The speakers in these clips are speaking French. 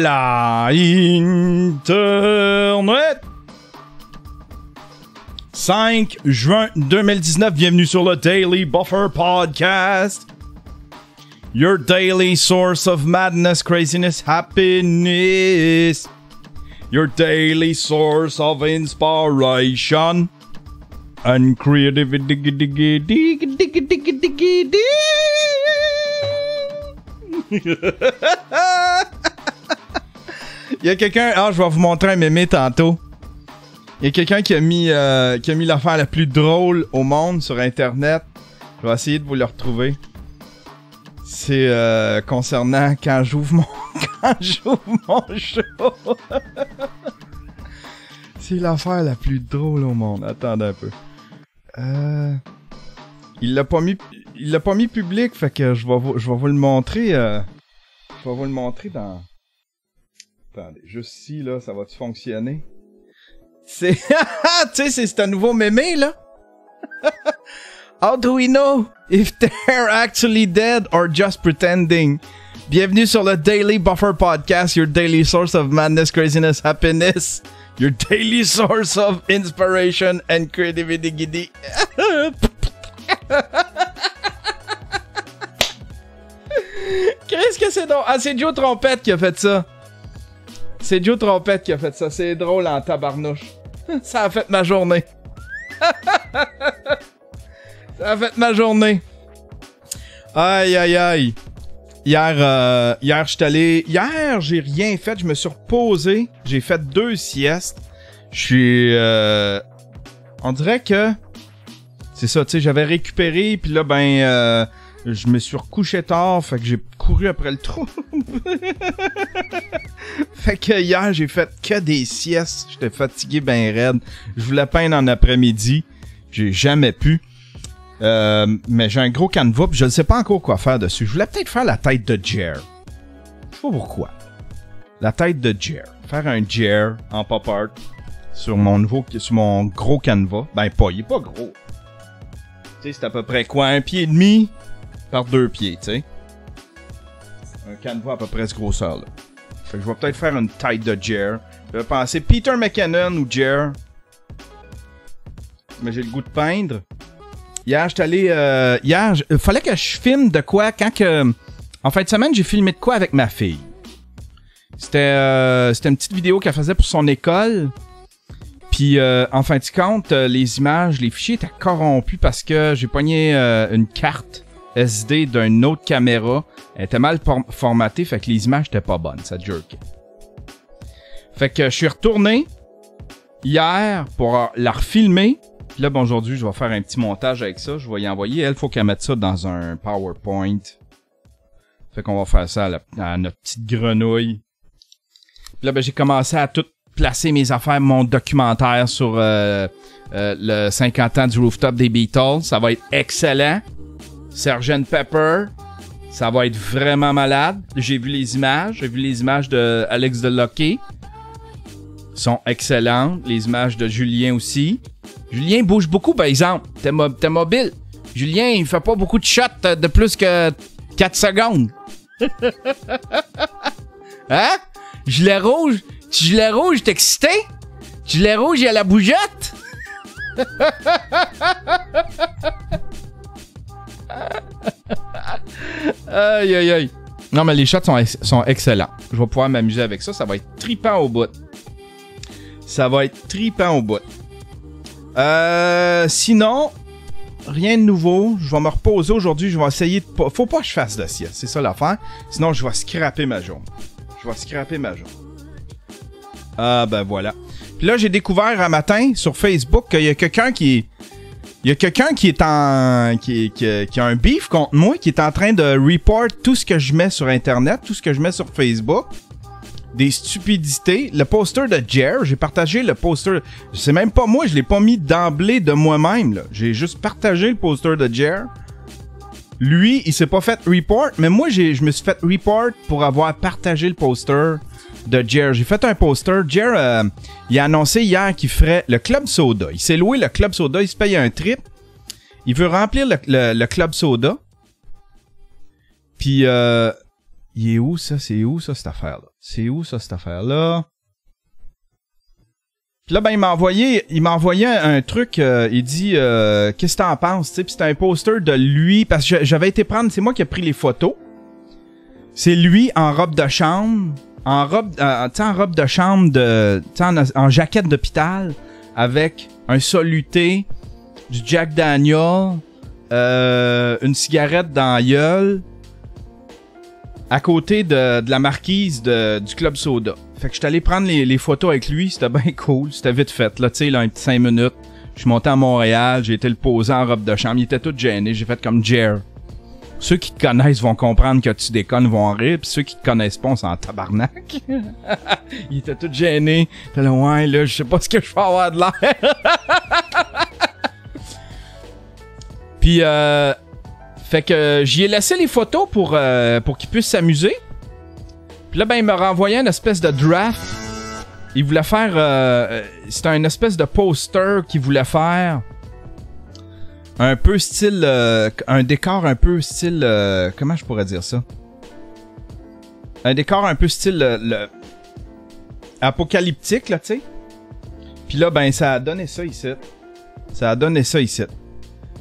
la Internet. 5 juin 2019, bienvenue sur le Daily Buffer Podcast. Your daily source of madness, craziness, happiness. Your daily source of inspiration and creativity. Il y a quelqu'un... Ah, je vais vous montrer un mémé tantôt. Il y a quelqu'un qui a mis l'affaire la plus drôle au monde sur Internet. Je vais essayer de vous le retrouver. C'est concernant quand j'ouvre mon show. C'est l'affaire la plus drôle au monde. Attendez un peu. Il l'a pas mis public, fait que je vais vous le montrer. Je vais vous le montrer dans... Attendez, juste ici, là, ça va-tu fonctionner? C'est... Tu sais, c'est ce nouveau mémé, là? How do we know if they're actually dead or just pretending? Bienvenue sur le Daily Buffer Podcast, your daily source of madness, craziness, happiness. Your daily source of inspiration and creativity. Qu'est-ce que c'est drôle? Ah, c'est Joe Trompette qui a fait ça. C'est Joe Trompette qui a fait ça. C'est drôle en tabarnouche. Ça a fait ma journée. Ça a fait ma journée. Aïe, aïe, aïe. Hier, j'étais allé... Hier, j'ai rien fait. Je me suis reposé. J'ai fait 2 siestes. Je suis... On dirait que... C'est ça, tu sais, j'avais récupéré. Puis là, je me suis recouché tard. Fait que j'ai couru après le trou. Fait que hier, j'ai fait que des siestes. J'étais fatigué ben raide. Je voulais peindre en après-midi. J'ai jamais pu. Mais j'ai un gros canevas pis je ne sais pas encore quoi faire dessus. Je voulais peut-être faire la tête de Jer. Je sais pas pourquoi. La tête de Jer. Faire un Jer en pop art sur mon gros canevas. Ben pas, il est pas gros. Tu sais, c'est à peu près quoi? 1,5 pied par 2 pieds, tu sais. Un canevas à peu près ce grosseur là. Fait que je vais peut-être faire une tête de Jer. Je vais penser Peter McKinnon ou Jer. Mais j'ai le goût de peindre. Hier, j'étais allé... fallait que je filme de quoi quand que... En fin de semaine, j'ai filmé de quoi avec ma fille. C'était une petite vidéo qu'elle faisait pour son école. Puis, en fin de compte, les images, les fichiers étaient corrompus parce que j'ai pogné une carte SD d'une autre caméra. Elle était mal formatée, fait que les images étaient pas bonnes. Ça jerkait. Fait que je suis retourné hier pour la refilmer. Puis là, aujourd'hui, je vais faire un petit montage avec ça. Je vais y envoyer. Elle, faut qu'elle mette ça dans un PowerPoint. Fait qu'on va faire ça à notre petite grenouille. Puis là, j'ai commencé à tout placer mes affaires, mon documentaire sur le 50 ans du rooftop des Beatles. Ça va être excellent. Sgt. Pepper. Ça va être vraiment malade. J'ai vu les images. J'ai vu les images de Alex Delocké. Sont excellentes. Les images de Julien aussi. Julien bouge beaucoup, par exemple. T'es mobile. Julien, il fait pas beaucoup de shots de plus que 4 secondes. Hein? Gilet rouge, t'es excité? Gilet rouge, il y a la bougeotte? Aïe, aïe, aïe. Non, mais les shots sont excellents. Je vais pouvoir m'amuser avec ça. Ça va être trippant au bout. Sinon, rien de nouveau. Je vais me reposer aujourd'hui. Je vais essayer de pas... Faut pas que je fasse de sieste. C'est ça l'affaire. Sinon, je vais scraper ma journée. Ah, ben voilà. Puis là, j'ai découvert un matin sur Facebook qu'il y a quelqu'un qui... Il y a quelqu'un qui est en... qui a un beef contre moi, qui est en train de report tout ce que je mets sur Internet, tout ce que je mets sur Facebook. Des stupidités. Le poster de Jer, j'ai partagé le poster. C'est même pas moi, je l'ai pas mis d'emblée de moi-même, là. J'ai juste partagé le poster de Jer. Lui, il s'est pas fait report, mais moi, je me suis fait report pour avoir partagé le poster de Jer. J'ai fait un poster. Jer, il a annoncé hier qu'il ferait le Club Soda. Il s'est loué le Club Soda, il se paye un trip. Il veut remplir le Club Soda. Puis, Il est où, ça? C'est où, ça, cette affaire-là? C'est où, ça, cette affaire-là? Puis là, ben, il m'a envoyé un truc, il dit, qu'est-ce que t'en penses, tu sais? Puis c'était un poster de lui, parce que j'avais été prendre, c'est moi qui ai pris les photos. C'est lui en robe de chambre, en robe de chambre en jaquette d'hôpital, avec un soluté, du Jack Daniel, une cigarette dans la gueule, à côté de la marquise du Club Soda. Fait que j'étais allé prendre les photos avec lui, c'était bien cool, c'était vite fait. Là, tu sais, là, un petit 5 minutes, je suis monté à Montréal, j'ai été le poser en robe de chambre, il était tout gêné, j'ai fait comme Jer. Ceux qui te connaissent vont comprendre que tu déconnes, vont en rire, pis ceux qui te connaissent pas, on s'en tabarnak. Il était tout gêné. Il était là, ouais, là, je sais pas ce que je vais avoir de l'air. Puis, fait que j'y ai laissé les photos pour qu'il puisse s'amuser. Puis là, ben, il m'a renvoyé une espèce de draft. Il voulait faire... c'était un espèce de poster qu'il voulait faire. Un peu style... un décor un peu style... comment je pourrais dire ça? Un décor un peu style... apocalyptique, là, tu sais. Puis là, ben, ça a donné ça ici.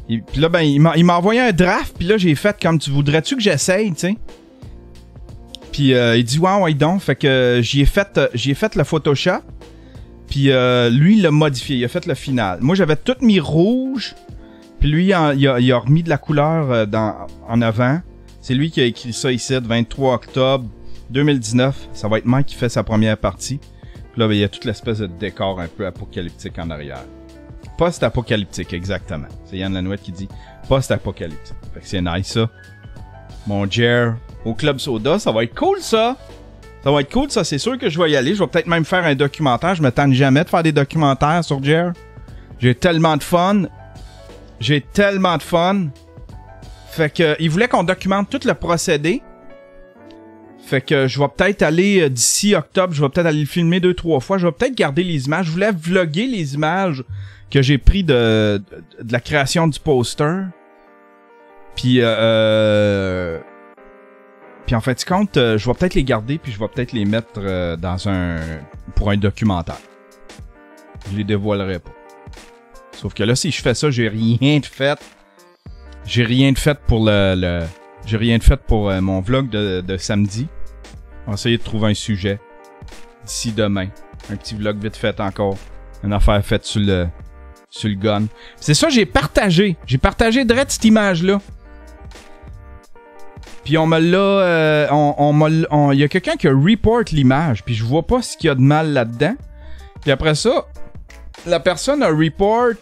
Puis là, ben, il m'a envoyé un draft, puis là, j'ai fait comme tu voudrais-tu que j'essaye, tu sais. Puis il dit ouais donc, fait que j'y ai fait le Photoshop. Puis lui il l'a modifié, il a fait le final. Moi j'avais tout mis rouge, puis lui il a remis de la couleur en avant. C'est lui qui a écrit ça ici, 23 octobre 2019. Ça va être Mike qui fait sa première partie. Puis là ben, il y a toute l'espèce de décor un peu apocalyptique en arrière. Post-apocalyptique, exactement. C'est Yann Lanouette qui dit post-apocalyptique. Fait que c'est nice ça. Mon Jer au Club Soda, ça va être cool ça. Ça va être cool ça, c'est sûr que je vais y aller. Je vais peut-être même faire un documentaire. Je me tente jamais de faire des documentaires sur Jer. J'ai tellement de fun. Fait que il voulait qu'on documente tout le procédé. Fait que je vais peut-être aller d'ici octobre, je vais peut-être aller le filmer 2-3 fois. Je vais peut-être garder les images. Je voulais vlogger les images que j'ai pris de la création du poster. Puis en fait, compte, je vais peut-être les garder puis je vais peut-être les mettre pour un documentaire. Je les dévoilerai pas. Sauf que là, si je fais ça, j'ai rien de fait. J'ai rien de fait pour j'ai rien de fait pour mon vlog de samedi. On va essayer de trouver un sujet d'ici demain. Un petit vlog vite fait encore. Une affaire faite sur le gun. C'est ça, j'ai partagé. J'ai partagé direct cette image-là. Puis on me l'a... il y a quelqu'un qui a report l'image, puis je vois pas ce qu'il y a de mal là-dedans. Puis après ça, la personne a report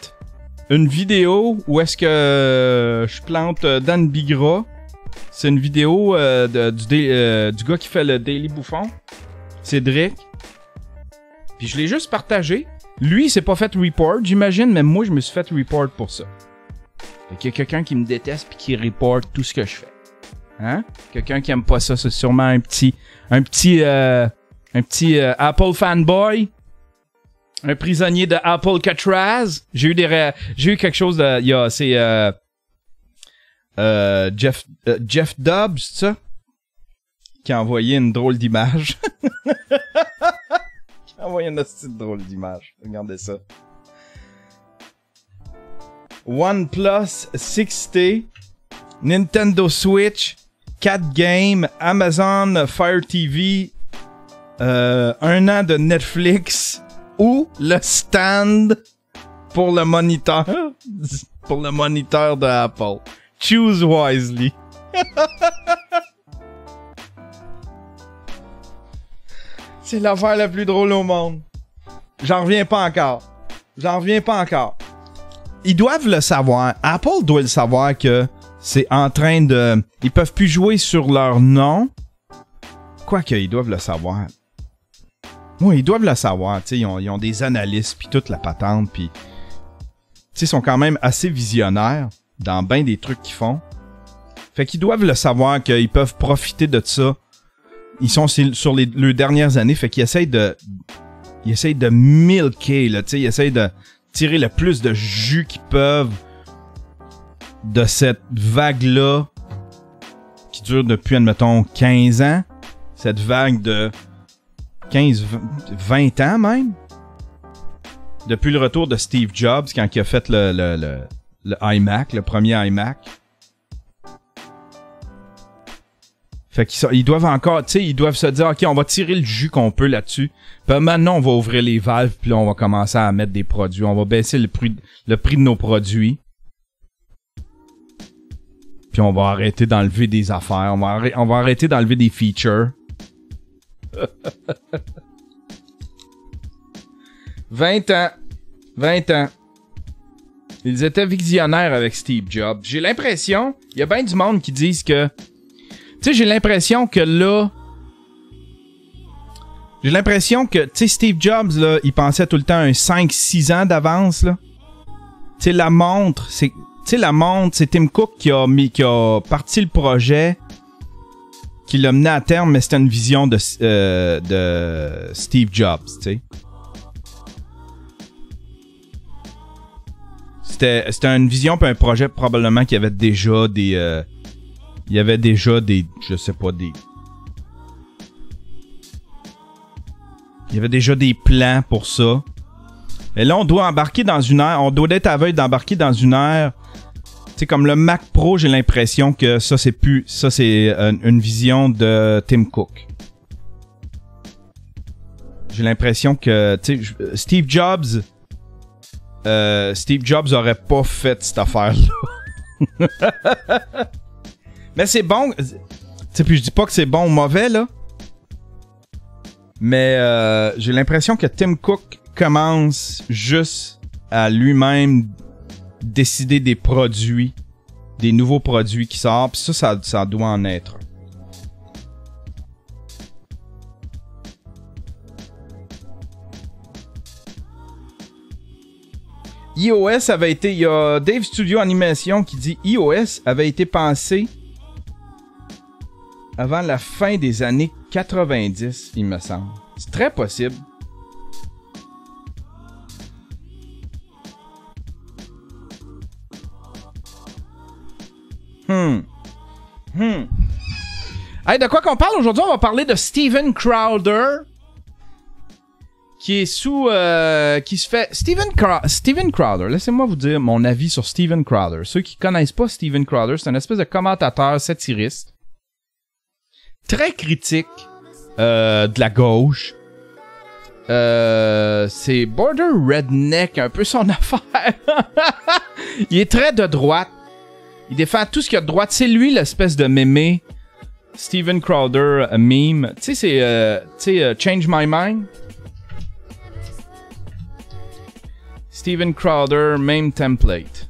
une vidéo où est-ce que je plante Dan Bigra. C'est une vidéo du gars qui fait le Daily Bouffon, Cédric. Puis je l'ai juste partagé. Lui, il s'est pas fait report, j'imagine, mais moi, je me suis fait report pour ça. Fait qu'il y a quelqu'un qui me déteste puis qui report tout ce que je fais. Hein? Quelqu'un qui aime pas ça, c'est sûrement un petit Apple fanboy, un prisonnier de Apple Catraz. J'ai eu quelque chose de, c'est Jeff Dobbs, c'est ça, qui a envoyé une drôle d'image. Qui a envoyé une petite drôle d'image. Regardez ça. OnePlus 6T, Nintendo Switch, 4 games, Amazon Fire TV, 1 an de Netflix ou le stand pour le moniteur de Apple. Choose wisely. C'est l'affaire la plus drôle au monde. J'en reviens pas encore. Ils doivent le savoir. Apple doit le savoir que c'est en train de... Ils peuvent plus jouer sur leur nom. Quoique, ils doivent le savoir. Oui, ils doivent le savoir. Ils ont des analystes, puis toute la patente, puis... Ils sont quand même assez visionnaires dans bien des trucs qu'ils font. Fait qu'ils doivent le savoir qu'ils peuvent profiter de ça. Ils sont sur les dernières années, fait qu'ils essayent de milquer, là, ils essayent de tirer le plus de jus qu'ils peuvent de cette vague-là qui dure depuis, admettons, 15 ans. cette vague de 15, 20 ans même. Depuis le retour de Steve Jobs, quand il a fait le iMac, le premier iMac. Fait qu'ils doivent encore, tu sais, ils doivent se dire, OK, on va tirer le jus qu'on peut là-dessus. Puis maintenant, on va ouvrir les valves, puis là, on va commencer à mettre des produits. On va baisser le prix de nos produits. Puis on va arrêter d'enlever des affaires. On va arrêter d'enlever des features. 20 ans. 20 ans. Ils étaient visionnaires avec Steve Jobs. J'ai l'impression, il y a bien du monde qui disent que... Tu sais, j'ai l'impression que là... J'ai l'impression que, tu sais, Steve Jobs, là, il pensait tout le temps un 5-6 ans d'avance, là. Tu sais, la montre, c'est... Tu sais, la montre, c'est Tim Cook qui a parti le projet, qui l'a mené à terme, mais c'était une vision de Steve Jobs, tu sais. C'était une vision puis un projet probablement qui avait déjà des... il y avait déjà des... Je sais pas, des... Il y avait déjà des plans pour ça. Et là, on doit embarquer dans une ère... On doit être à veille d'embarquer dans une ère... Tu sais, comme le Mac Pro, j'ai l'impression que ça, c'est plus... Ça, c'est une vision de Tim Cook. J'ai l'impression que... Tu sais, Steve Jobs aurait pas fait cette affaire-là. Mais c'est bon. Tu sais, puis je dis pas que c'est bon ou mauvais, là. Mais j'ai l'impression que Tim Cook commence juste à lui-même décider des produits, des nouveaux produits qui sortent. Puis ça doit en être. iOS avait été... Il y a Dave Studio Animation qui dit iOS avait été pensé avant la fin des années 90, il me semble. C'est très possible. Hey, de quoi qu'on parle aujourd'hui? On va parler de Steven Crowder. Qui est sous... qui se fait... Steven Crowder, laissez-moi vous dire mon avis sur Steven Crowder. Ceux qui connaissent pas Steven Crowder, c'est un espèce de commentateur satiriste. Très critique de la gauche. C'est border redneck, un peu son affaire. Il est très de droite. Il défend tout ce qu'il y a de droite. C'est lui l'espèce de mémé. Steven Crowder meme. Tu sais, c'est... Change My Mind. Steven Crowder, meme template.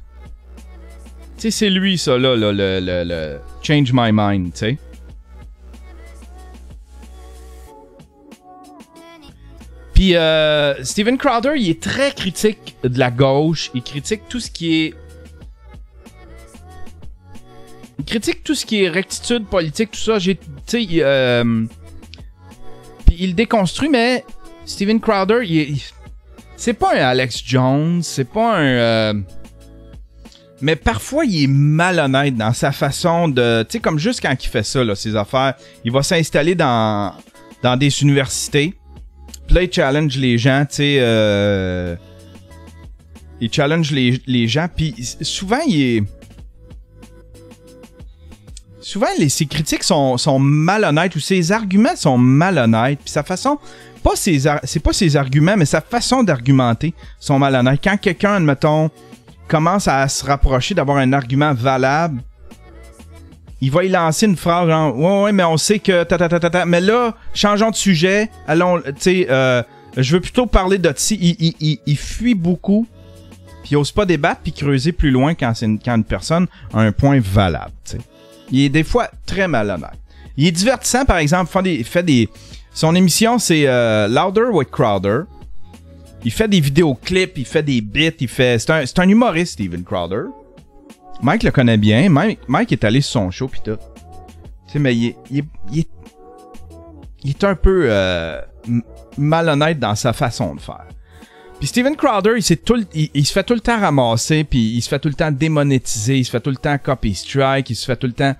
Tu sais, c'est lui, ça, là, le Change My Mind, tu sais. Puis, Steven Crowder, il est très critique de la gauche. Il critique tout ce qui est... Il critique tout ce qui est rectitude politique, tout ça. Tu sais, puis il le déconstruit, mais Steven Crowder, c'est pas un Alex Jones, c'est pas un... Mais parfois, il est malhonnête dans sa façon de... Tu sais, comme juste quand il fait ça, là, ses affaires, il va s'installer dans des universités. Puis là, il challenge les gens, tu sais... Il challenge les gens, puis souvent, il est... Souvent, ses critiques sont malhonnêtes, ou ses arguments sont malhonnêtes, puis sa façon... c'est pas ses arguments, mais sa façon d'argumenter sont malhonnêtes. Quand quelqu'un, admettons, commence à se rapprocher d'avoir un argument valable, il va y lancer une phrase genre « Ouais, mais on sait que... Mais là, changeons de sujet. Allons, tu sais, je veux plutôt parler de... » Il fuit beaucoup, puis il n'ose pas débattre, puis creuser plus loin quand une personne a un point valable, tu sais. Il est des fois très malhonnête. Il est divertissant, par exemple, son émission, c'est Louder with Crowder. Il fait des vidéoclips, il fait des bits, c'est un humoriste, Steven Crowder. Mike le connaît bien. Mike est allé sur son show, pis tout. Tu sais, mais il est un peu malhonnête dans sa façon de faire. Puis Steven Crowder, il se fait tout le temps ramasser, puis il se fait tout le temps démonétiser, il se fait tout le temps copy strike, il se fait tout le temps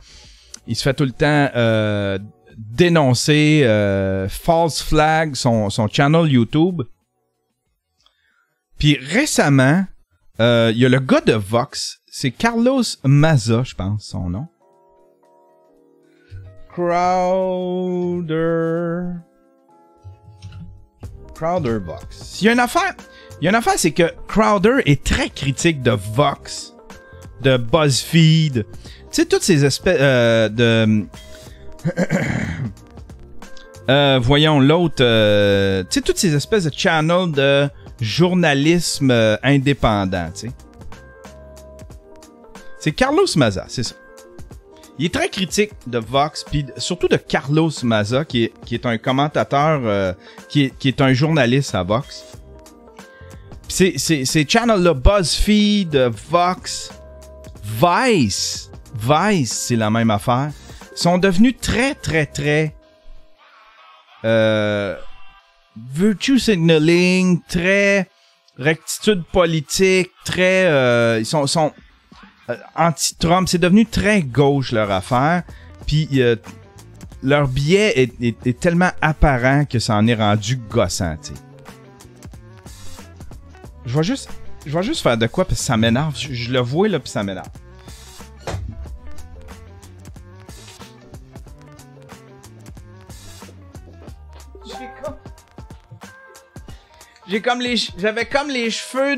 dénoncé False Flag, son channel YouTube. Puis récemment, il y a le gars de Vox, c'est Carlos Maza, je pense, son nom. Crowder Vox. Il y a une affaire, c'est que Crowder est très critique de Vox, de BuzzFeed. Tu sais, toutes ces espèces de... voyons l'autre... tu sais, toutes ces espèces de channels de journalisme indépendant, tu sais. C'est Carlos Maza, c'est ça. Il est très critique de Vox, puis surtout de Carlos Maza, qui est un commentateur, qui est un journaliste à Vox. Puis ces channels-là, BuzzFeed, Vox, Vice, c'est la même affaire, sont devenus très, très, très virtue signaling, très rectitude politique, très... ils sont anti-Trump, c'est devenu très gauche leur affaire, puis leur biais est tellement apparent que ça en est rendu gossant, tu sais. Je vais juste faire de quoi parce que ça m'énerve, je le vois là puis ça m'énerve. J'avais comme les cheveux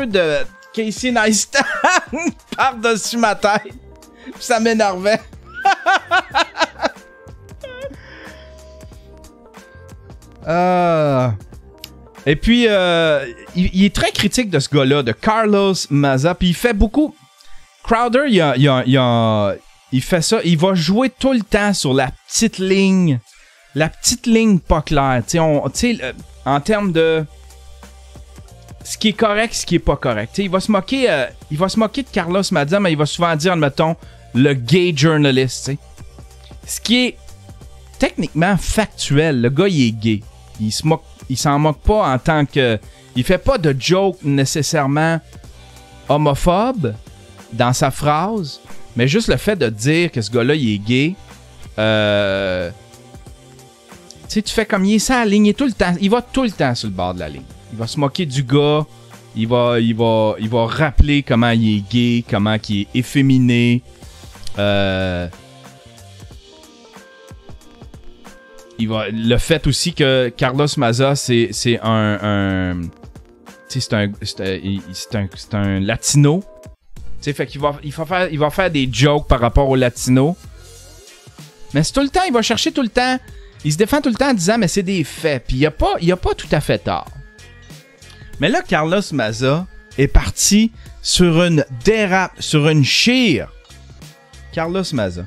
de Casey Neistat par-dessus ma tête. Puis ça m'énervait. Et puis, il est très critique de ce gars-là, de Carlos Maza. Puis il fait beaucoup... Crowder, il fait ça. Il va jouer tout le temps sur la petite ligne. La petite ligne pas claire. Tu sais, en termes de... ce qui est correct, ce qui est pas correct. T'sais, il va se moquer de Carlos Maza, mais il va souvent dire, admettons, le gay journalist. T'sais. Ce qui est techniquement factuel. Le gars, il est gay. Il s'en moque pas en tant que... Il fait pas de joke nécessairement homophobe dans sa phrase, mais juste le fait de dire que ce gars-là, il est gay. Tu sais, tu fais comme il est sur la ligne, tout le temps. Il va tout le temps sur le bord de la ligne. Il va se moquer du gars. Il va rappeler comment il est gay, comment il est efféminé. Le fait aussi que Carlos Maza, c'est un latino. Tu sais, fait qu'il va faire des jokes par rapport aux latinos. Mais c'est tout le temps, il va chercher tout le temps. Il se défend tout le temps en disant, mais c'est des faits. Puis il a pas tout à fait tort. Mais là, Carlos Maza est parti sur une dérape, sur une chire. Carlos Maza.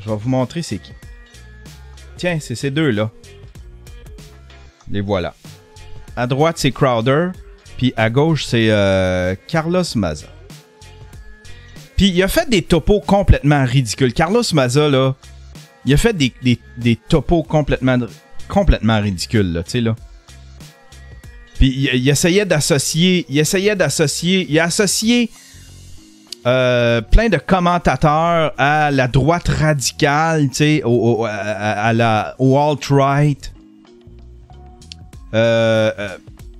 Je vais vous montrer c'est qui. Tiens, c'est ces deux-là. Les voilà. À droite, c'est Crowder. Puis à gauche, c'est Carlos Maza. Puis il a fait des topos complètement ridicules. Carlos Maza, là, il a fait des topos complètement ridicules, là, tu sais, là. Puis il essayait d'associer... Il a associé plein de commentateurs à la droite radicale, tu sais, au alt-right. Tu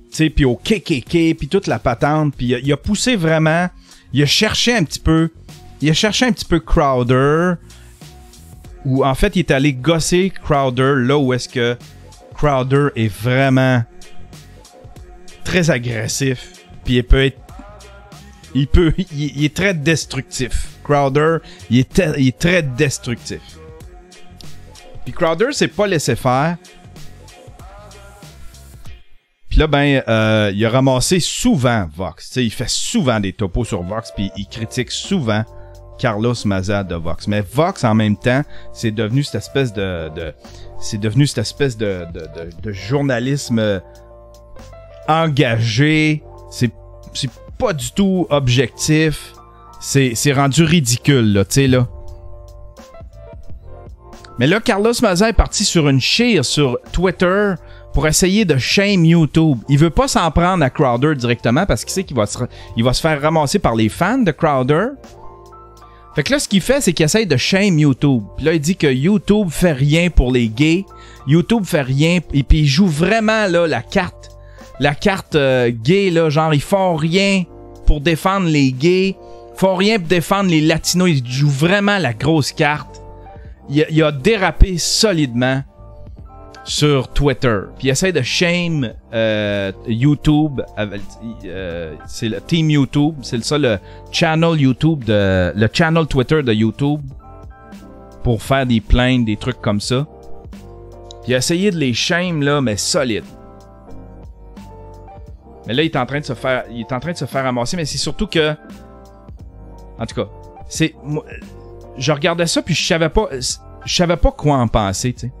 sais, puis au KKK, puis toute la patente. Puis il a poussé vraiment... Il a cherché un petit peu Crowder. Ou en fait, il est allé gosser Crowder là où est-ce que Crowder est vraiment très agressif. Puis il est très destructif. Crowder, il est très destructif. Puis Crowder s'est pas laissé faire. Puis là, ben, il a ramassé souvent Vox. T'sais, il fait souvent des topos sur Vox, puis il critique souvent Carlos Maza de Vox. Mais Vox, en même temps, c'est devenu cette espèce de journalisme engagé. C'est pas du tout objectif. C'est rendu ridicule, là, tu sais, là. Mais là, Carlos Maza est parti sur une chire sur Twitter pour essayer de shame YouTube. Il veut pas s'en prendre à Crowder directement parce qu'il sait qu'il va se faire ramasser par les fans de Crowder. Fait que là, ce qu'il fait, c'est qu'il essaye de shame YouTube. Puis là, il dit que YouTube fait rien pour les gays. YouTube fait rien. Et puis, il joue vraiment, là, la carte gay, là. Genre, ils font rien pour défendre les gays. Ils font rien pour défendre les latinos. Ils jouent vraiment la grosse carte. Il a dérapé solidement sur Twitter. Puis il essaie de shame YouTube. C'est le Team YouTube. C'est ça le channel YouTube le channel Twitter de YouTube. Pour faire des plaintes, des trucs comme ça. Puis il a essayé de les shame là, mais solide. Mais là, il est en train de se faire ramasser. Mais c'est surtout que. En tout cas, je regardais ça puis je savais pas quoi en penser, tu sais.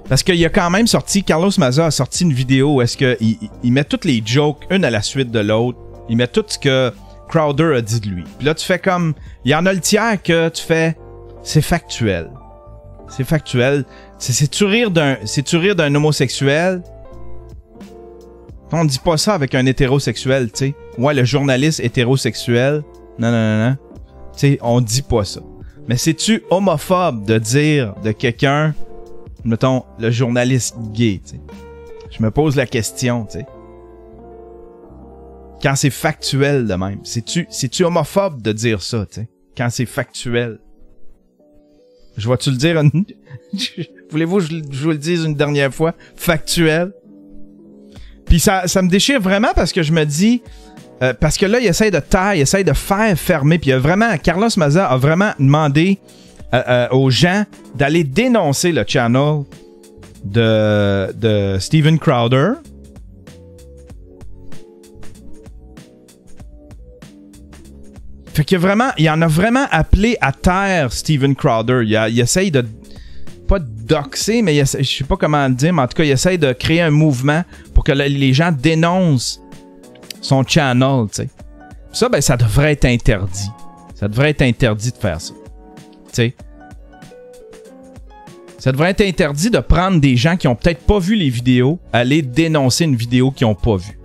Parce qu'il a quand même sorti, Carlos Maza a sorti une vidéo où est-ce qu'il met toutes les jokes, une à la suite de l'autre. Il met tout ce que Crowder a dit de lui. Puis là, tu fais comme, il y en a le tiers que tu fais, c'est factuel. C'est factuel. C'est-tu rire d'un homosexuel? On dit pas ça avec un hétérosexuel, tu sais. Ouais, le journaliste hétérosexuel. Non. Tu sais, on dit pas ça. Mais c'est-tu homophobe de dire de quelqu'un, mettons, le journaliste gay, tu sais? Je me pose la question, tu sais. Quand c'est factuel de même. C'est-tu homophobe de dire ça, tu sais? Quand c'est factuel. Je vais-tu le dire? Voulez-vous que je vous le dise une dernière fois? Factuel. Puis ça me déchire vraiment parce que je me dis... parce que là, il essaie de taire, il essaie de faire fermer. Puis Carlos Maza a vraiment demandé aux gens d'aller dénoncer le channel de Steven Crowder. Fait qu'il en a vraiment appelé à terre Steven Crowder. Il essaye de... Pas de doxer, mais je sais pas comment le dire, mais en tout cas, il essaye de créer un mouvement pour que les gens dénoncent son channel, tu sais. Ça, ben, ça devrait être interdit. Ça devrait être interdit de faire ça. Tu sais. Ça devrait être interdit de prendre des gens qui ont peut-être pas vu les vidéos, aller dénoncer une vidéo qu'ils ont pas vue.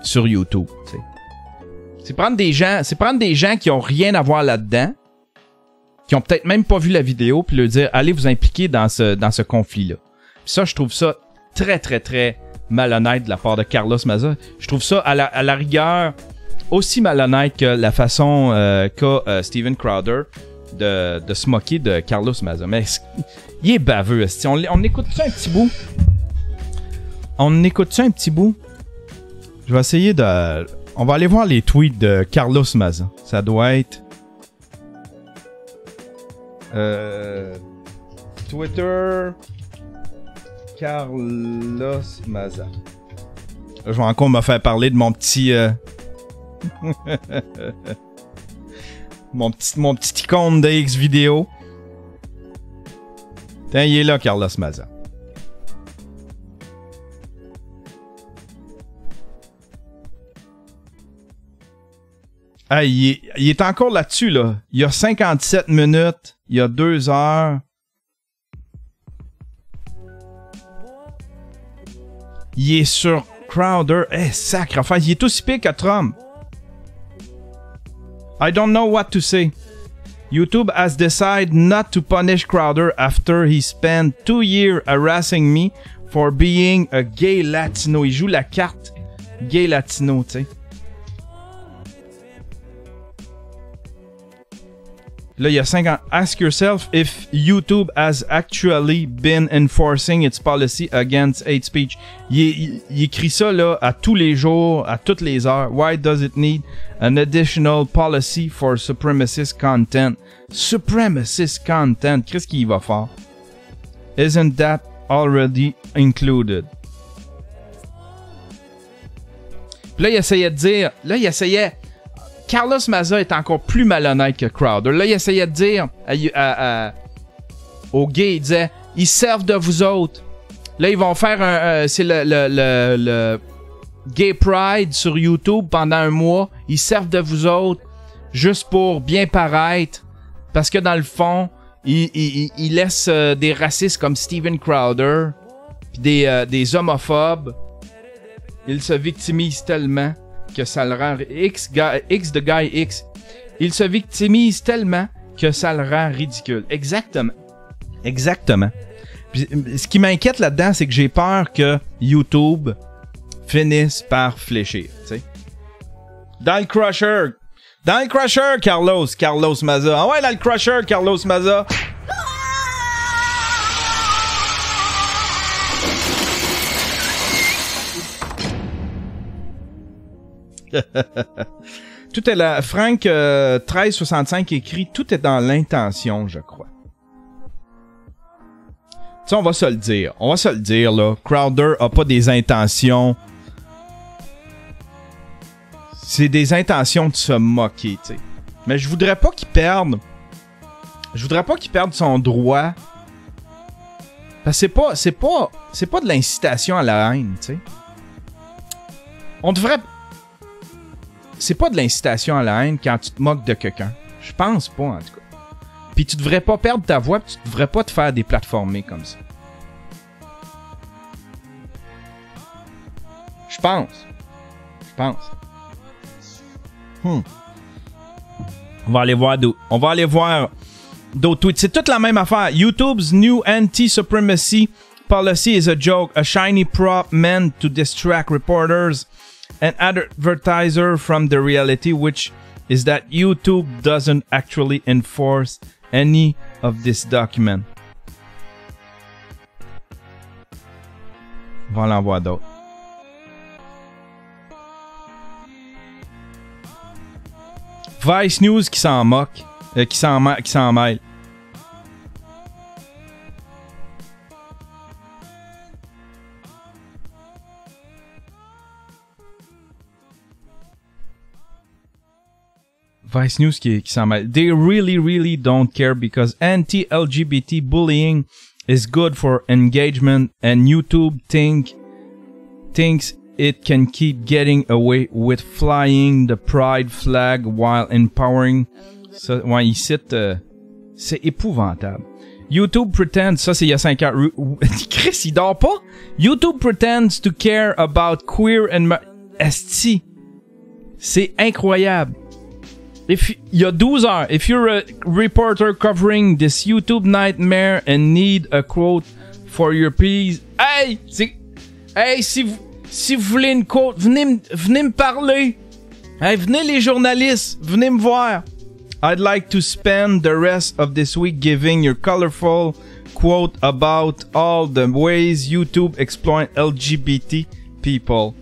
Sur YouTube, tu sais. C'est prendre des gens qui ont rien à voir là-dedans, qui ont peut-être même pas vu la vidéo, puis leur dire « Allez vous impliquer dans ce conflit-là. » Puis ça, je trouve ça très, très, très malhonnête de la part de Carlos Maza. Je trouve ça, à la rigueur, aussi malhonnête que la façon qu'a Steven Crowder de se moquer de Carlos Maza. Mais il est baveux. On écoute ça un petit bout? On écoute ça un petit bout? Je vais essayer de... On va aller voir les tweets de Carlos Maza. Ça doit être... Twitter Carlos Maza. Là, je vais encore me faire parler de mon petit mon petit icône de X vidéo. Tiens, il est là, Carlos Maza. Ah, il est encore là-dessus, là. Il y a 57 minutes. Il y a 2 heures. Il est sur Crowder. Sacrifice. Il est aussi pire que Trump. I don't know what to say. YouTube has decided not to punish Crowder after he spent 2 years harassing me for being a gay Latino. Il joue la carte gay Latino, tu sais. Là, il y a 50. Ask yourself if YouTube has actually been enforcing its policy against hate speech. Il écrit ça là à tous les jours, à toutes les heures. Why does it need an additional policy for supremacist content? Supremacist content. Qu'est-ce qu'il va faire? Isn't that already included? Puis là, il essayait de dire. Carlos Maza est encore plus malhonnête que Crowder. Là, il essayait de dire aux gays, il disait, ils servent de vous autres. Là, ils vont faire c'est le Gay Pride sur YouTube pendant 1 mois. Ils servent de vous autres juste pour bien paraître. Parce que dans le fond, ils laissent des racistes comme Steven Crowder puis des homophobes. Ils se victimisent tellement. que ça le rend... X de Guy X. Il se victimise tellement que ça le rend ridicule. Exactement. Exactement. Puis, ce qui m'inquiète là-dedans, c'est que j'ai peur que YouTube finisse par fléchir, tu sais. Dans le Crusher, Carlos Maza. Ah ouais, dans le Crusher, Carlos Maza. Tout est là. Frank 1365 écrit « Tout est dans l'intention, je crois. » Tu sais, on va se le dire. On va se le dire, là. Crowder a pas des intentions... C'est des intentions de se moquer, tu sais. Mais je voudrais pas qu'il perde... Je voudrais pas qu'il perde son droit. Parce que c'est pas de l'incitation à la haine, tu sais. On devrait... C'est pas de l'incitation à la haine quand tu te moques de quelqu'un. Je pense pas, en tout cas. Puis tu devrais pas perdre ta voix, puis tu devrais pas te faire déplatformer comme ça. Je pense. On va aller voir d'autres tweets. C'est toute la même affaire. YouTube's new anti-supremacy policy is a joke. A shiny prop meant to distract reporters and advertisers from the reality, which is that YouTube doesn't actually enforce any of this document. On va en voir d'autres. Vice News qui s'en moque, qui s'en mêle. Vice News qui s'en mêle. They really don't care because anti-LGBT bullying is good for engagement and YouTube thinks it can keep getting away with flying the pride flag while empowering. Ça, ouais, il cite... c'est épouvantable. YouTube pretends... Ça, c'est il y a 5 ans. Chris, il dort pas? YouTube pretends to care about queer and... Esti. C'est incroyable. Il y a 12 heures. If you're a reporter covering this YouTube nightmare and need a quote for your piece... Hey! Si vous voulez une quote, venez me parler. Hey, venez les journalistes, venez me voir. I'd like to spend the rest of this week giving your colorful quote about all the ways YouTube exploit LGBT people.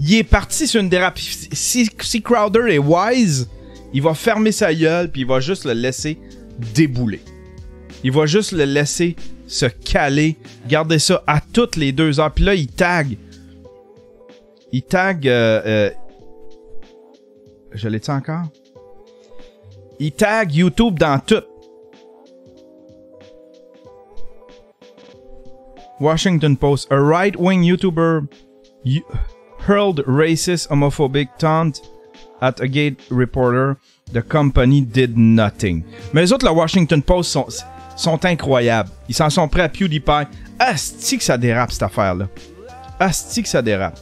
Il est parti sur une dérape. Si Crowder est wise, il va fermer sa gueule puis il va juste le laisser débouler. Il va juste le laisser se caler, garder ça à toutes les 2 heures. Puis là, il tag... je l'ai-tu encore? Il tag YouTube dans tout. Washington Post. A right-wing YouTuber hurled racist homophobic taunt at a gay reporter. The company did nothing. Mais les autres, la Washington Post sont incroyables. Ils s'en sont prêts à PewDiePie. Asti que ça dérape, cette affaire-là. Asti que ça dérape.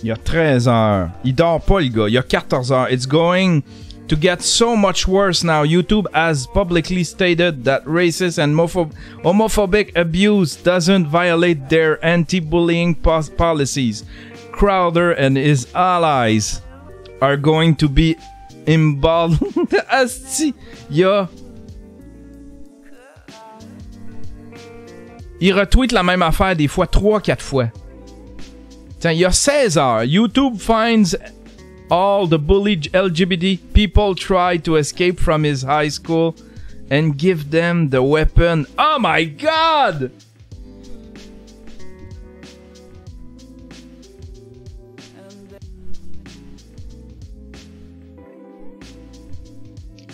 Il y a 13 heures. Il dort pas, le gars. Il y a 14 heures. It's going to get so much worse now. YouTube has publicly stated that racist and homophobic abuse doesn't violate their anti-bullying policies. Crowder and his allies are going to be embalmed. Asti. Il retweet la même affaire des fois 3-4 fois. Il y a 16 heures. YouTube finds all the bullied LGBT people try to escape from his high school and give them the weapon. Oh my God!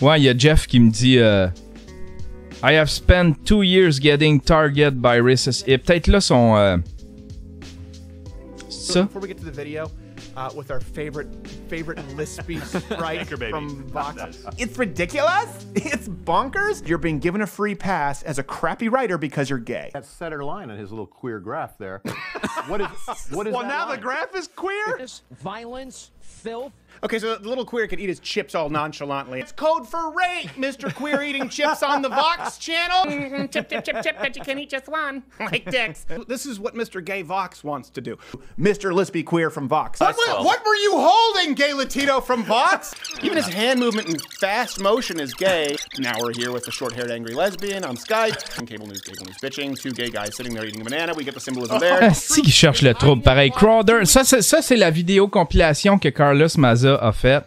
Ouais, il y a Jeff qui me dit I have spent 2 years getting targeted by racist. Et peut-être là son... So before we get to the video, with our favorite lispy sprite from Vox. It's ridiculous. It's bonkers. You're being given a free pass as a crappy writer because you're gay. That center line on his little queer graph there. What is well, that now line? the graph is queer? Violence, filth. Okay, so the little queer can eat his chips all nonchalantly. It's code for rape, Mr. Queer eating chips on the Vox channel. Chip, chip, chip, chip, but you can eat just one. Like dicks. This is what Mr. Gay Vox wants to do. Mr. Lispy Queer from Vox. What were you holding, Gay Latino from Vox? Even his hand movement and fast motion is gay. Now we're here with the short-haired angry lesbian on Skype. And cable news bitching. Two gay guys sitting there eating a banana. We get the symbolism there. Ah, si qui cherche le trouble, pareil. Crowder, ça c'est la vidéo compilation que Carlos Maza a faite.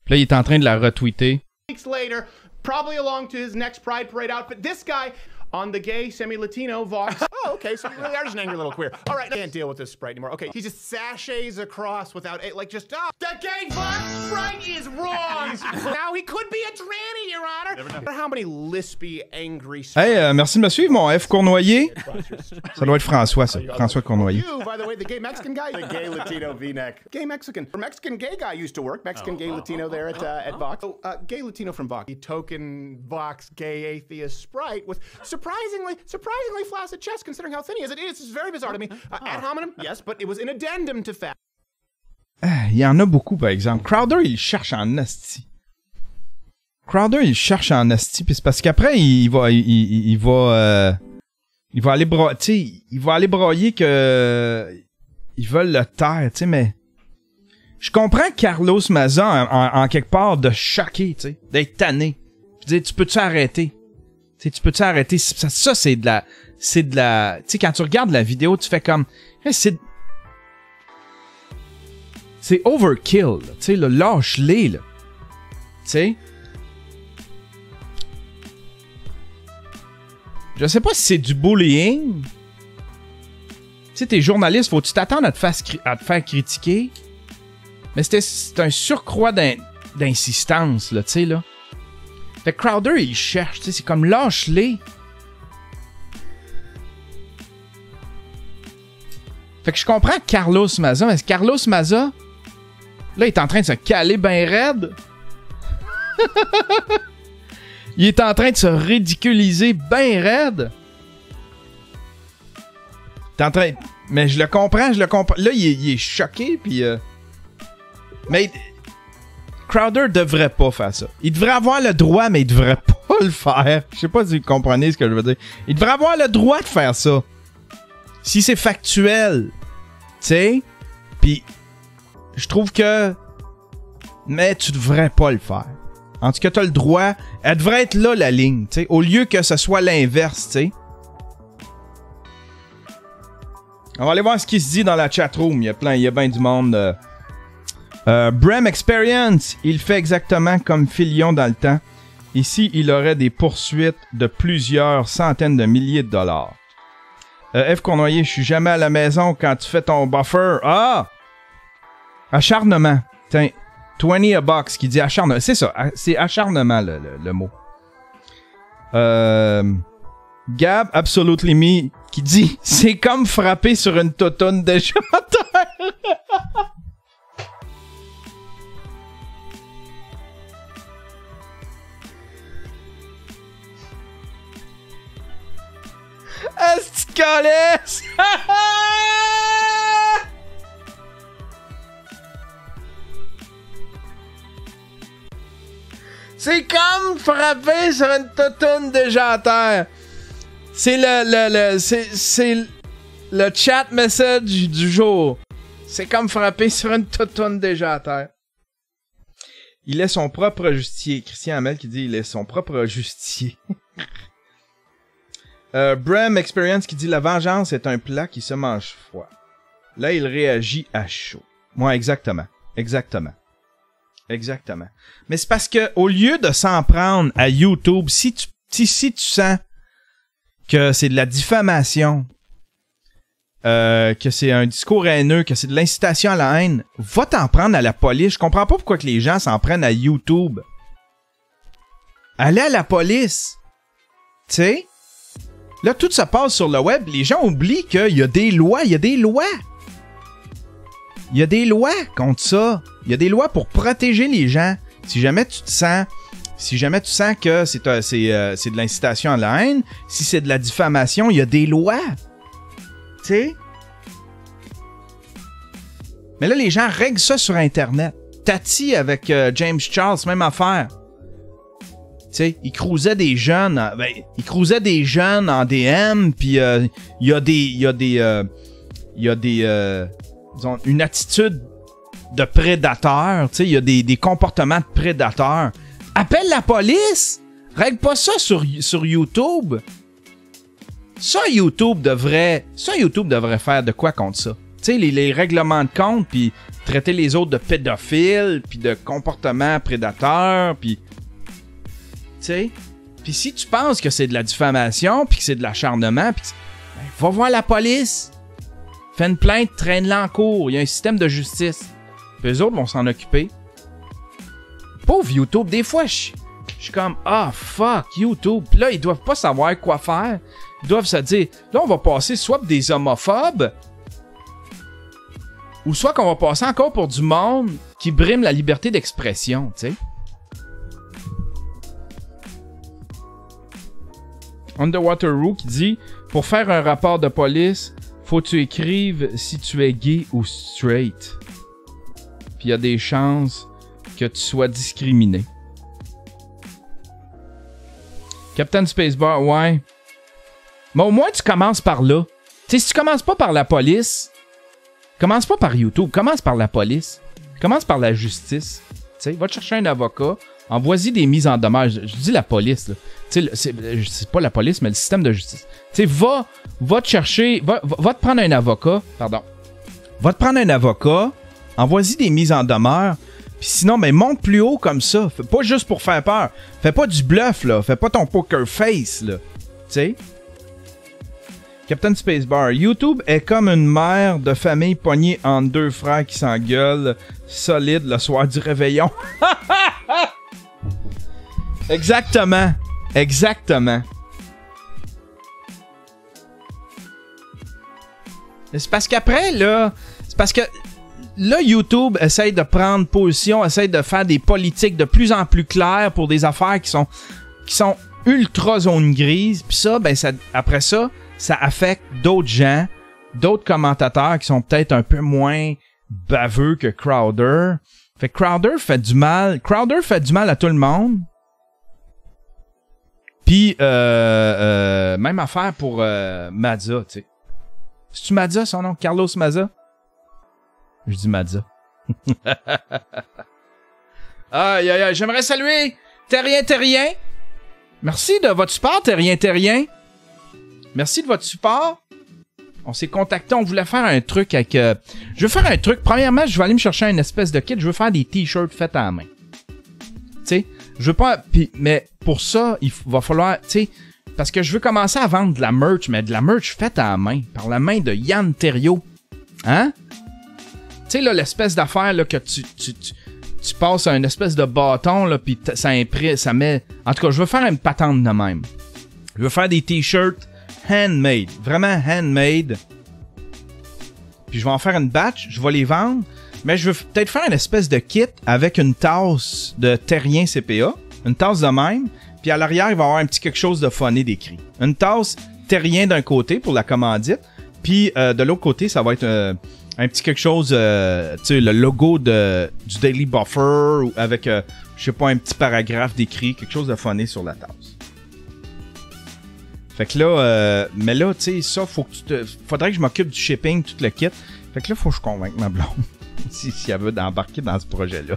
Puis là, il est en train de la retweeter. Weeks later, probably along to his next Pride Parade outfit, this guy on the gay semi-Latino Vox. Oh, okay, so you really are just an angry little queer. All right, I can't deal with this Sprite anymore. Okay, he just sachets across without, like, just, oh, the gay Vox Sprite is wrong. Now he could be a tranny, Your Honor. How many lispy, angry... Hey, merci de me suivre, mon F. Cournoyer. Ça doit être François, ça. François Cournoyer. You, by the way, the gay Mexican guy, the gay Latino V-neck. Gay Mexican. Mexican gay guy used to work. Mexican gay Latino there at Vox. So, gay Latino from Vox. The token Vox gay atheist Sprite with surprisingly flaccid chest considering how thin he is. It is very bizarre to me. Ad hominem, yes, but it was an addendum to fat. Il y en a beaucoup, par exemple. Crowder, il cherche en asti. Crowder, il cherche en asti, puis c'est parce qu'après, il va aller broyer que ils veulent le taire, tu sais, mais je comprends Carlos Maza en quelque part de choquer, tu sais, d'être tanné. Je veux dire, tu peux-tu arrêter? Tu peux-tu arrêter? Ça, c'est de la... Tu sais, quand tu regardes la vidéo, tu fais comme... Hey, c'est overkill, tu sais, lâche-les, là. Tu sais? Je sais pas si c'est du bullying. Tu sais, t'es journaliste, faut-tu t'attendre à te faire critiquer? Mais c'est un surcroît d'insistance, là, tu sais, là. Fait que Crowder, il cherche, tu sais, c'est comme lâche-les. Fait que je comprends Carlos Maza, mais Carlos Maza, là, il est en train de se caler ben raide. Il est en train de se ridiculiser ben raide. T'es en train... Mais je le comprends. Là, il est choqué, puis... Mais... Crowder devrait pas faire ça. Il devrait avoir le droit, mais il devrait pas le faire. Je sais pas si vous comprenez ce que je veux dire. Il devrait avoir le droit de faire ça. Si c'est factuel. Tu sais? Puis, je trouve que... Mais tu devrais pas le faire. En tout cas, t'as le droit. Elle devrait être là, la ligne, tu sais. Au lieu que ce soit l'inverse, tu sais. On va aller voir ce qui se dit dans la chatroom. Il y a bien du monde... Brem Experience, il fait exactement comme Filion dans le temps. Ici, il aurait des poursuites de plusieurs centaines de milliers de dollars. F. Cournoyer, je suis jamais à la maison quand tu fais ton buffer. Ah! Acharnement. Tiens, 20 a box qui dit acharnement. C'est ça, c'est acharnement le mot. Gab, Absolutely Me, qui dit c'est comme frapper sur une totoune de chanteur. Asti de calisse! C'est comme frapper sur une totoune déjà à terre. C'est c'est le chat message du jour. C'est comme frapper sur une totoune déjà à terre. Il est son propre justicier. Christian Hamel qui dit il est son propre justicier. Brem Experience qui dit la vengeance est un plat qui se mange froid. Là, il réagit à chaud. Ouais, exactement. Mais c'est parce que au lieu de s'en prendre à YouTube, si tu sens que c'est de la diffamation, que c'est un discours haineux, que c'est de l'incitation à la haine, va t'en prendre à la police. Je comprends pas pourquoi que les gens s'en prennent à YouTube. Allez à la police. Tu sais? Là, tout se passe sur le web. Les gens oublient qu'il y a des lois. Il y a des lois. Il y a des lois contre ça. Il y a des lois pour protéger les gens. Si jamais tu sens que c'est de l'incitation à la haine, si c'est de la diffamation, il y a des lois. Tu sais? Mais là, les gens règlent ça sur Internet. Tati avec James Charles, même affaire. Tu sais, il cruisait des jeunes en DM, puis il y a disons, une attitude de prédateur, tu sais, il y a des comportements de prédateur. Appelle la police! Règle pas ça sur YouTube. Ça, YouTube devrait faire de quoi contre ça? Tu sais, les règlements de compte, puis traiter les autres de pédophiles, puis de comportements prédateurs, puis... Tu sais? Puis si tu penses que c'est de la diffamation, puis que c'est de l'acharnement, puis ben, va voir la police. Fais une plainte, traîne-la en cours. Il y a un système de justice. Puis eux autres vont s'en occuper. Pauvre YouTube, des fois, je suis comme « Ah, fuck, YouTube! » Puis là, ils doivent pas savoir quoi faire. Ils doivent se dire « Là, on va passer soit pour des homophobes, ou soit qu'on va passer encore pour du monde qui brime la liberté d'expression, tu sais. » Underwater Roo qui dit « Pour faire un rapport de police, faut que tu écrives si tu es gay ou straight. Puis il y a des chances que tu sois discriminé. » Captain Spacebar, ouais. Mais au moins, tu commences par là. Tu sais, si tu commences pas par la police, commence pas par YouTube, commence par la police. Commence par la justice. Tu sais, va te chercher un avocat, envoie-y des mises en demeure. Je dis la police, là. Tu sais, c'est pas la police, mais le système de justice. Tu sais, va te chercher, va te prendre un avocat, Va te prendre un avocat, envoie-y des mises en demeure, puis sinon, ben, monte plus haut comme ça. Pas juste pour faire peur. Fais pas du bluff, là. Fais pas ton poker face, là. Tu sais? Captain Spacebar, YouTube est comme une mère de famille pognée entre deux frères qui s'engueulent solide le soir du réveillon. Exactement. Exactement. C'est parce qu'après, là... C'est parce que... Là, YouTube essaye de prendre position, essaye de faire des politiques de plus en plus claires pour des affaires qui sont ultra zone grise. Puis ça, ben, après ça, ça affecte d'autres gens, d'autres commentateurs qui sont peut-être un peu moins baveux que Crowder. Fait que Crowder fait du mal à tout le monde. Puis, même affaire pour Mazza, tu sais. C'est-tu Mazza, son nom? Carlos Mazza? Je dis Mazza. Aïe, aïe, aïe. J'aimerais saluer Terrien. Merci de votre support, Terrien. Merci de votre support. On s'est contacté, on voulait faire un truc avec... je veux faire un truc. Premièrement, je vais aller me chercher une espèce de kit. Je veux faire des t-shirts faits à la main. Tu sais, je veux pas... mais pour ça, il va falloir... Tu sais, parce que je veux commencer à vendre de la merch, mais de la merch faite à la main. Par la main de Yann Terriot. Hein? Tu sais, là, l'espèce d'affaire là, que tu passes à une espèce de bâton, là, puis ça imprime, ça met... En tout cas, je veux faire une patente de même. Je veux faire des t-shirts handmade. Vraiment handmade. Puis je vais en faire une batch, je vais les vendre. Mais je veux peut-être faire une espèce de kit avec une tasse de Terrien CPA. Une tasse de même. Puis à l'arrière, il va y avoir un petit quelque chose de funné d'écrit. Une tasse Terrien d'un côté pour la commandite. Puis de l'autre côté, ça va être... un petit quelque chose, tu sais, le logo du Daily Buffer avec, je sais pas, un petit paragraphe d'écrit, quelque chose de funné sur la tasse. Fait que là, mais là, tu sais, ça, faudrait que je m'occupe du shipping, tout le kit. Fait que là, faut que je convainque ma blonde si elle veut embarquer dans ce projet-là.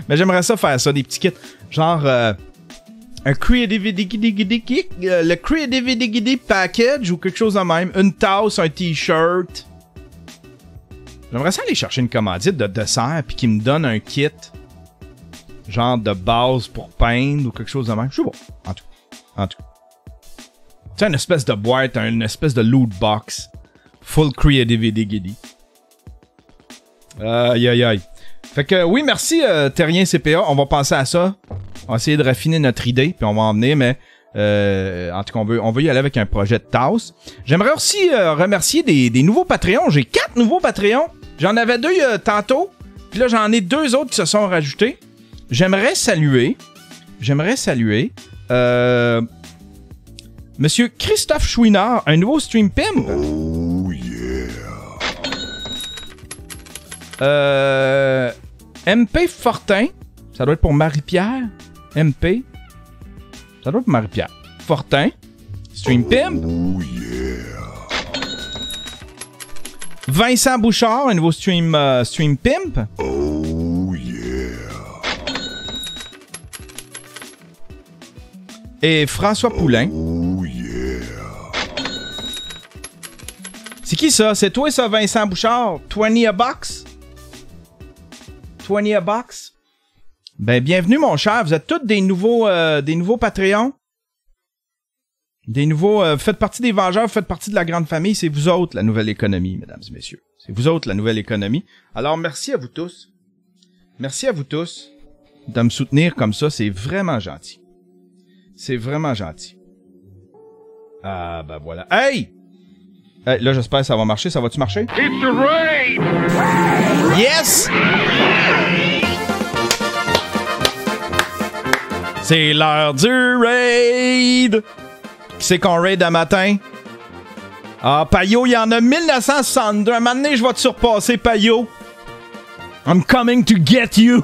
Mais j'aimerais ça faire ça, des petits kits, genre... un le Creativity Package ou quelque chose de même. Une tasse, un t-shirt. J'aimerais ça aller chercher une commandite de dessert puis qu'ils me donnent un kit. Genre de base pour peindre ou quelque chose de même. Je sais pas. En tout. Tu sais, une espèce de boîte, une espèce de loot box. Full Creativity. Aïe. Fait que oui, merci Terrien CPA. On va passer à ça. On va essayer de raffiner notre idée, puis on va en venir, mais En tout cas, on veut y aller avec un projet de tasse. J'aimerais aussi remercier des nouveaux Patreons. J'ai 4 nouveaux Patreons. J'en avais 2 tantôt. Puis là, j'en ai 2 autres qui se sont rajoutés. J'aimerais saluer Monsieur Christophe Chouinard, un nouveau stream pimp. Oh yeah. MP Fortin, ça doit être pour Marie-Pierre. MP, ça doit être pour Marie-Pierre. Fortin, stream pimp. Oh yeah. Vincent Bouchard, un nouveau stream pimp. Oh yeah. Et François Poulain. Oh yeah. C'est qui ça? C'est toi ça, Vincent Bouchard? 20 a box? 20 a box? Ben, bienvenue mon cher. Vous êtes tous des nouveaux Patreons. Des nouveaux... faites partie des Vengeurs, faites partie de la grande famille. C'est vous autres la nouvelle économie, mesdames et messieurs. C'est vous autres la nouvelle économie. Alors, merci à vous tous. Merci à vous tous de me soutenir comme ça. C'est vraiment gentil. C'est vraiment gentil. Ah, ben voilà. Hey! Hey, là, j'espère que ça va marcher. Ça va-tu marcher? It's the raid! Yes! C'est l'heure du raid! Qui c'est qu'on raid un matin? Ah, Payot, il y en a 1962. Un moment donné, je vais te surpasser, Payot. I'm coming to get you.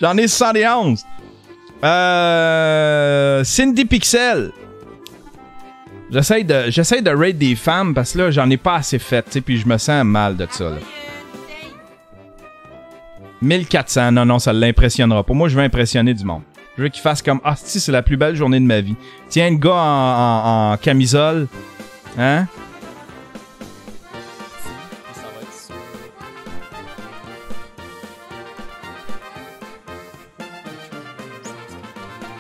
J'en ai 71. Cindy Pixel. J'essaie de raid des femmes parce que là, j'en ai pas assez fait, tu sais, puis je me sens mal de ça, là. 1400, non, ça l'impressionnera pas. Moi, je veux impressionner du monde. Je veux qu'il fasse comme, ah, si, c'est la plus belle journée de ma vie. Tiens, le gars en camisole, hein?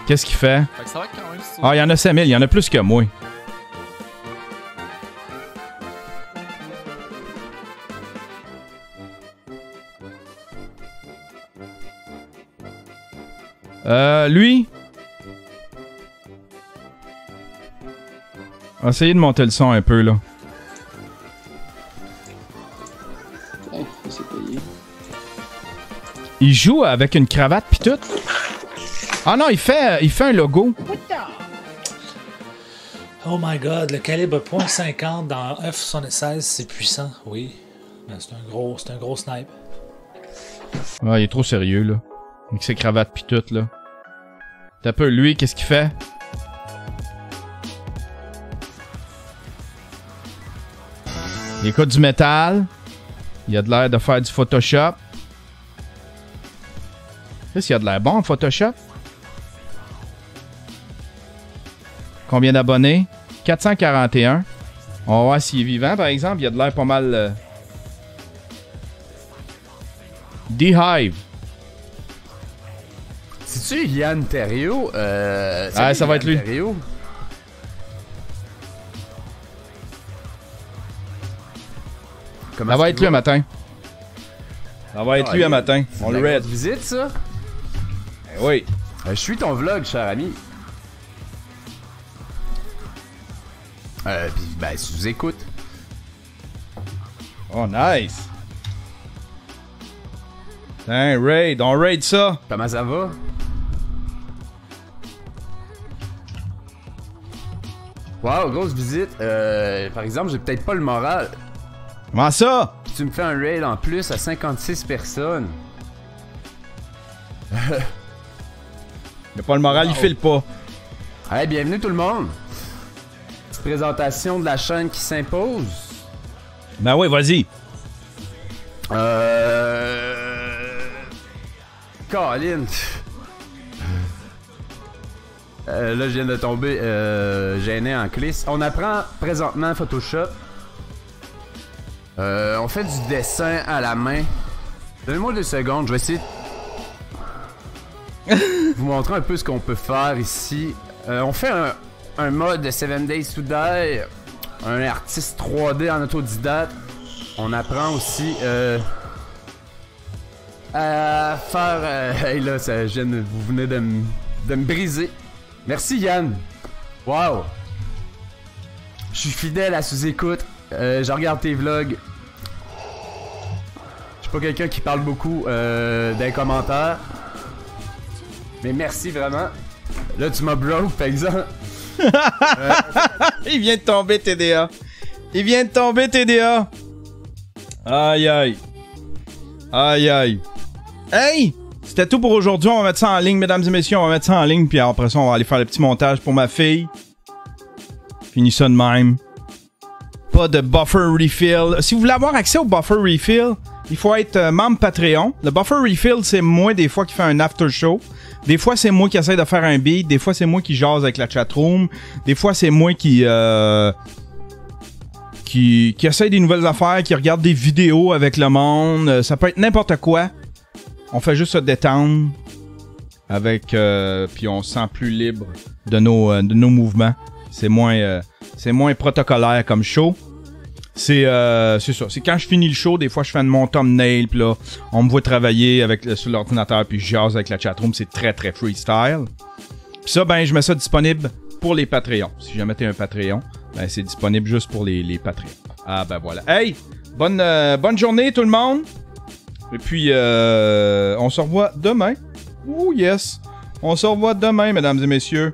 Qu'est-ce qu'il fait? Ça va être quand même, Ah, il y en a 5000, il y en a plus que moi. Lui. On va essayer de monter le son un peu, là. Il joue avec une cravate pis tout. Ah non, il fait un logo. Oh my god, le calibre .50 dans F-76, c'est puissant, oui. Mais c'est un gros snipe. Ah, il est trop sérieux, là. Avec ses cravates pis tout, là. T'as peu, lui, qu'est-ce qu'il fait? Il écoute du métal. Il a de l'air de faire du Photoshop. Qu'est-ce qu'il a de l'air bon en Photoshop? Combien d'abonnés? 441. On va voir s'il est vivant, par exemple. Il a de l'air pas mal... D-Hive. C'est-tu Yann Terriot? Ah, ça va être lui. Terriot? Ça va être lui un matin. Ça va être lui un matin. On le raid. Visite, ça? Eh oui. Je suis ton vlog, cher ami. Pis, ben, si vous écoute. Oh, nice. Tiens, raid. On raid ça. Comment ça va? Wow, grosse visite. Par exemple, j'ai peut-être pas le moral. Comment ça? Tu me fais un raid en plus à 56 personnes. Il a pas le moral, il file pas. Hey, bienvenue tout le monde. Petite présentation de la chaîne qui s'impose. Ben oui, vas-y. Colin. Là, je viens de tomber gêné en clisse. On apprend présentement Photoshop. On fait du dessin à la main. Donnez-moi 2 secondes, je vais essayer de vous montrer un peu ce qu'on peut faire ici. On fait un mode de 7 Days to Die, un artiste 3D en autodidacte. On apprend aussi à faire... hey là, vous venez de de me briser. Merci Yann. Wow. Je suis fidèle à sous-écoute. Je regarde tes vlogs. Je suis pas quelqu'un qui parle beaucoup dans les commentaires. Mais merci vraiment. Là, tu m'as broke, par exemple. Il vient de tomber, TDA. Il vient de tomber, TDA. Aïe, aïe. Aïe, aïe. Hey! C'était tout pour aujourd'hui. On va mettre ça en ligne, mesdames et messieurs. On va mettre ça en ligne, puis après ça, on va aller faire le petit montage pour ma fille. Fini ça de même. Pas de buffer refill. Si vous voulez avoir accès au buffer refill, il faut être membre Patreon. Le buffer refill, c'est moi des fois qui fais un after show. Des fois, c'est moi qui essaie de faire un beat. Des fois, c'est moi qui jase avec la chatroom. Des fois, c'est moi qui essaie des nouvelles affaires, qui regarde des vidéos avec le monde. Ça peut être n'importe quoi. On fait juste se détendre avec, puis on se sent plus libre de nos mouvements. C'est moins protocolaire comme show. C'est ça. C'est quand je finis le show, des fois je fais mon thumbnail, puis là, on me voit travailler sur l'ordinateur, puis je jase avec la chatroom. C'est très très freestyle. Puis ça, ben, je mets ça disponible pour les Patreons. Si jamais t'es un Patreon, ben, c'est disponible juste pour les Patreons. Ah ben voilà. Hey, bonne journée tout le monde. Et puis, on se revoit demain. Ouh, yes. On se revoit demain, mesdames et messieurs.